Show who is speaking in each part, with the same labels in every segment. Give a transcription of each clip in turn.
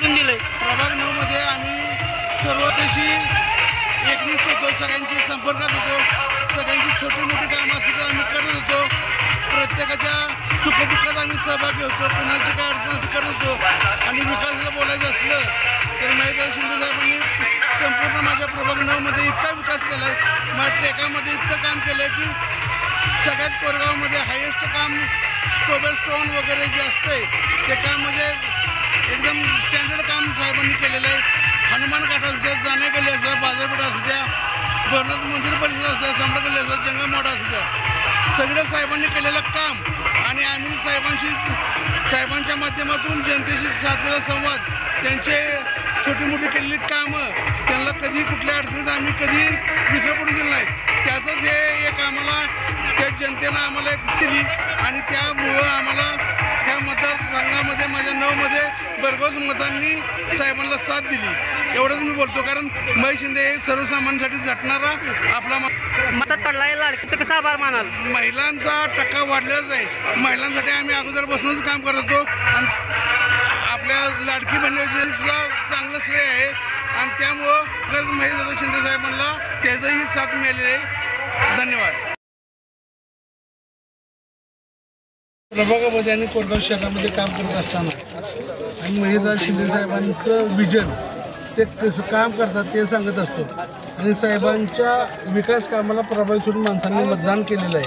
Speaker 1: दिले
Speaker 2: प्रभाग 9 मध्ये आम्ही सर्व देशी एकनिष्ठ होतो, सगळ्यांची संपर्कात होतो, सगळ्यांची छोटी मोठी कामं असतील तर आम्ही करत होतो, प्रत्येकाच्या सुखदुःखात आम्ही सहभागी होतो, कुणाची काय अडचण असं करत होतो. आणि विकासाला बोलायचं असलं तर महेशदादा शिंदे साहेबांनी संपूर्ण माझ्या प्रभाग 9 मध्ये इतका विकास केला आहे, माझ्या टेकामध्ये इतकं काम केलं आहे की सगळ्यात कोरेगावमध्ये हायेस्ट काम स्कोबेल स्टोन वगैरे जे असतंय ते काम म्हणजे एकदम स्टँडर्ड काम साहेबांनी केलेलं आहे. हनुमान घाट असू द्या, जाणे गल्ली असू द्या, बाजारपेठ असू द्या, भरनाथ मंदिर परिसर असू द्या, सम्राट गल्ली असू द्या, जंगमवाडा असू द्या, सगळं साहेबांनी केलेलं काम. आणि आम्ही साहेबांच्या माध्यमातून जनतेशी साधलेला संवाद, त्यांचे छोटी मोठी केलेली कामं, त्यांना कधी कुठल्या अडचणीत आम्ही कधी विसर पडून दिलं नाही. त्याचंच हे एक आम्हाला त्या जनतेनं आम्हाला एक दिली आणि त्यामुळं आम्हाला ह्या मतदारसंघामध्ये माझ्या 9 मध्ये भरघोस मतांनी साहेबांना साथ दिली. एवढंच मी बोलतो, कारण महेश शिंदे हे सर्वसामान्यांसाठी झटणारा आपला
Speaker 1: मतात पडला आहे. लाडकीचं कसं आभार मानाल?
Speaker 2: महिलांचा टक्का वाढलेलाच आहे. महिलांसाठी आम्ही अगोदरपासूनच काम करत होतो आणि आपल्या लाडकी बहीण योजनेला चांगलं श्रेय आहे आणि त्यामुळं महेशदादा शिंदे साहेबांना त्याचंही साथ मिळालेली आहे. धन्यवाद. प्रभागामध्ये आणि कोरेगाव शहरामध्ये काम करत असताना आणि महेशदादा शिंदे साहेबांचं विजन ते कसं काम करतात ते सांगत असतो. आणि साहेबांच्या विकास कामाला प्रभावी सोडून माणसांनी मतदान केलेलं आहे.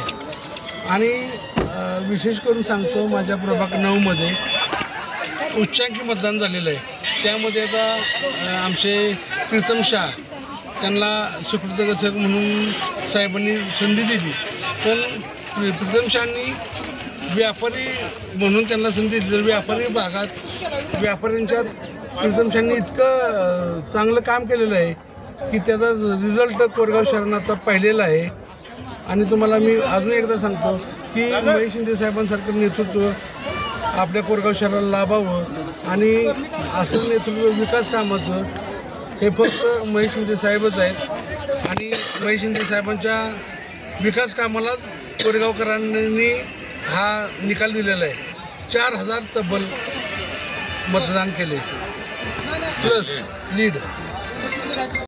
Speaker 2: आणि विशेष करून सांगतो, माझ्या प्रभाग 9 मध्ये उच्चांकी मतदान झालेलं आहे. त्यामध्ये आता आमचे प्रीतम शाह त्यांना सुकृतगछक म्हणून साहेबांनी संधी दिली, पण प्रीतम शाहनी व्यापारी म्हणून त्यांना संधी दिली. तर व्यापारी भागात व्यापाऱ्यांच्यात प्रीतम शाहनी इतकं चांगलं काम केलेलं आहे की त्याचा रिझल्ट कोरेगाव शहरानं आता पाहिलेला आहे. आणि तुम्हाला मी अजून एकदा सांगतो की महेश शिंदे साहेबांसारखं नेतृत्व आपल्या कोरेगाव शहराला लाभावं आणि असं नेतृत्व विकास कामाचं हे फक्त महेश शिंदे साहेबच आहेत. आणि महेश शिंदे साहेबांच्या विकास कामालाच कोरेगावकरांनी हा निकाल दिलेला आहे. 4000 तब्बल मतदान केले प्लस लीड.